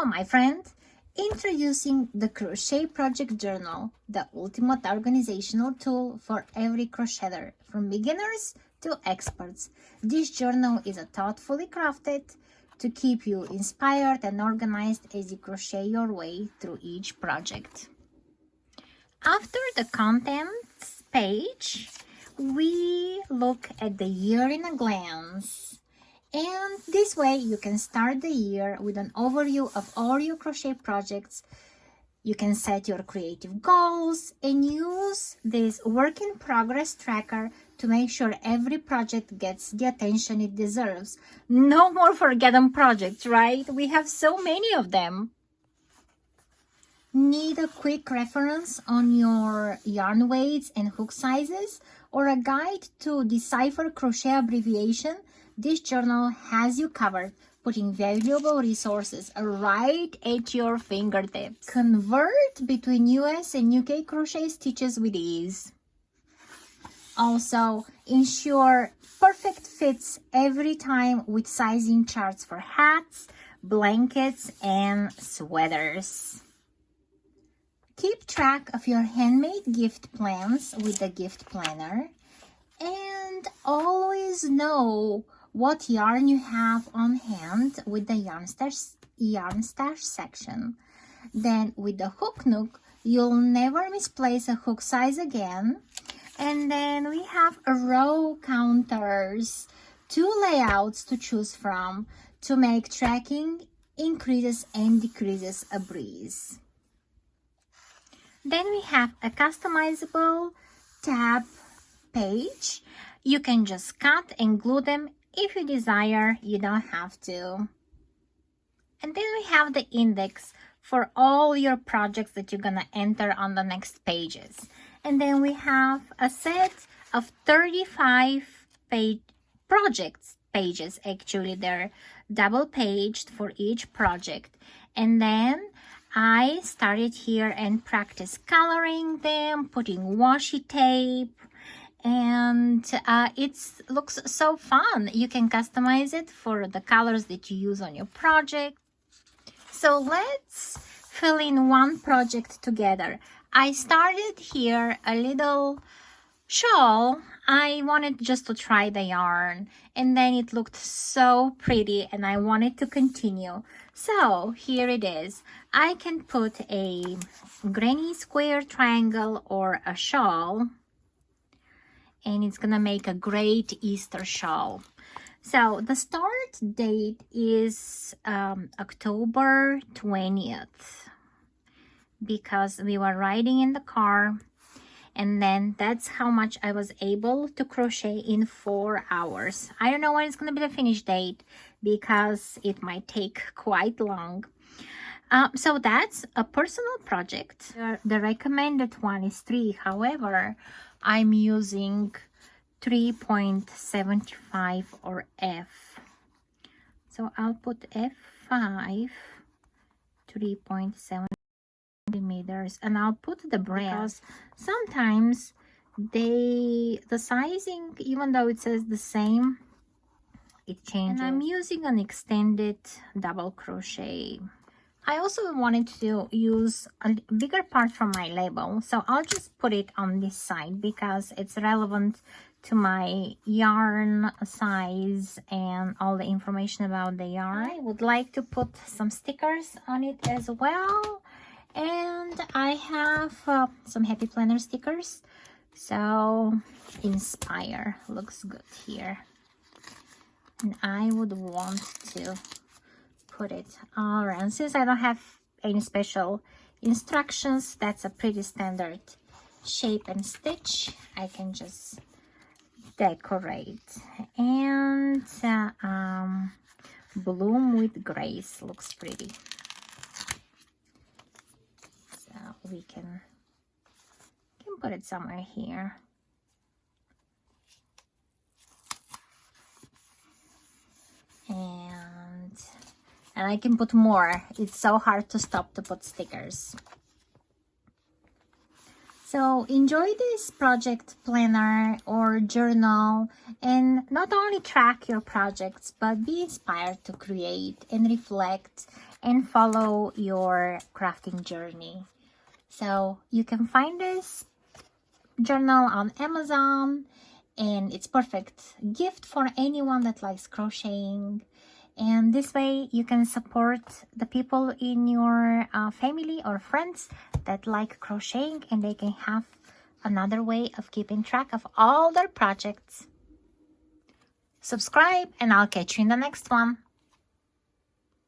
Hello, my friend! Introducing the Crochet Project Journal, the ultimate organizational tool for every crocheter, from beginners to experts. This journal is thoughtfully crafted to keep you inspired and organized as you crochet your way through each project. After the contents page, we look at the year in a glance. And this way you can start the year with an overview of all your crochet projects. You can set your creative goals and use this work in progress tracker to make sure every project gets the attention it deserves. No more forgotten projects, right? We have so many of them. Need a quick reference on your yarn weights and hook sizes, or a guide to decipher crochet abbreviation? This journal has you covered, putting valuable resources right at your fingertips. Convert between US and UK crochet stitches with ease. Also, ensure perfect fits every time with sizing charts for hats, blankets, and sweaters. Keep track of your handmade gift plans with the gift planner, and always know what yarn you have on hand with the yarn stash section. Then with the hook nook, you'll never misplace a hook size again. And then we have row counters, 2 layouts to choose from to make tracking increases and decreases a breeze. Then we have a customizable tab page. You can just cut and glue them if you desire. You don't have to. And then we have the index for all your projects that you're gonna enter on the next pages. And then we have a set of 35 pages. Actually, they're double paged for each project. And then I started here and practiced coloring them, putting washi tape, and it looks so fun. You can customize it for the colors that you use on your project. So let's fill in one project together. I started here a little shawl. I wanted just to try the yarn, and then it looked so pretty and I wanted to continue. So here it is. I can put a granny square triangle or a shawl, and it's gonna make a great Easter shawl. So the start date is October 20th, because we were riding in the car, and then that's how much I was able to crochet in 4 hours. I don't know when it's gonna be the finish date, because it might take quite long. So that's a personal project. The recommended one is 3. However, I'm using 3.75 or F. So I'll put F5, 3.7 centimeters, and I'll put the brand, because sometimes the sizing, even though it says the same, it changes. And I'm using an extended double crochet. I also wanted to use a bigger part from my label, so I'll just put it on this side because it's relevant to my yarn size and all the information about the yarn. I would like to put some stickers on it as well, and I have some happy planner stickers. So inspire looks good here, and I would want to put it all around. Since I don't have any special instructions, that's a pretty standard shape and stitch. I can just decorate. And bloom with grace looks pretty, so we can put it somewhere here. And I can put more. It's so hard to stop to put stickers. So enjoy this project planner or journal, and not only track your projects, but be inspired to create and reflect and follow your crafting journey. So you can find this journal on Amazon, and it's perfect gift for anyone that likes crocheting. And this way you can support the people in your family or friends that like crocheting, and they can have another way of keeping track of all their projects. Subscribe, and I'll catch you in the next one.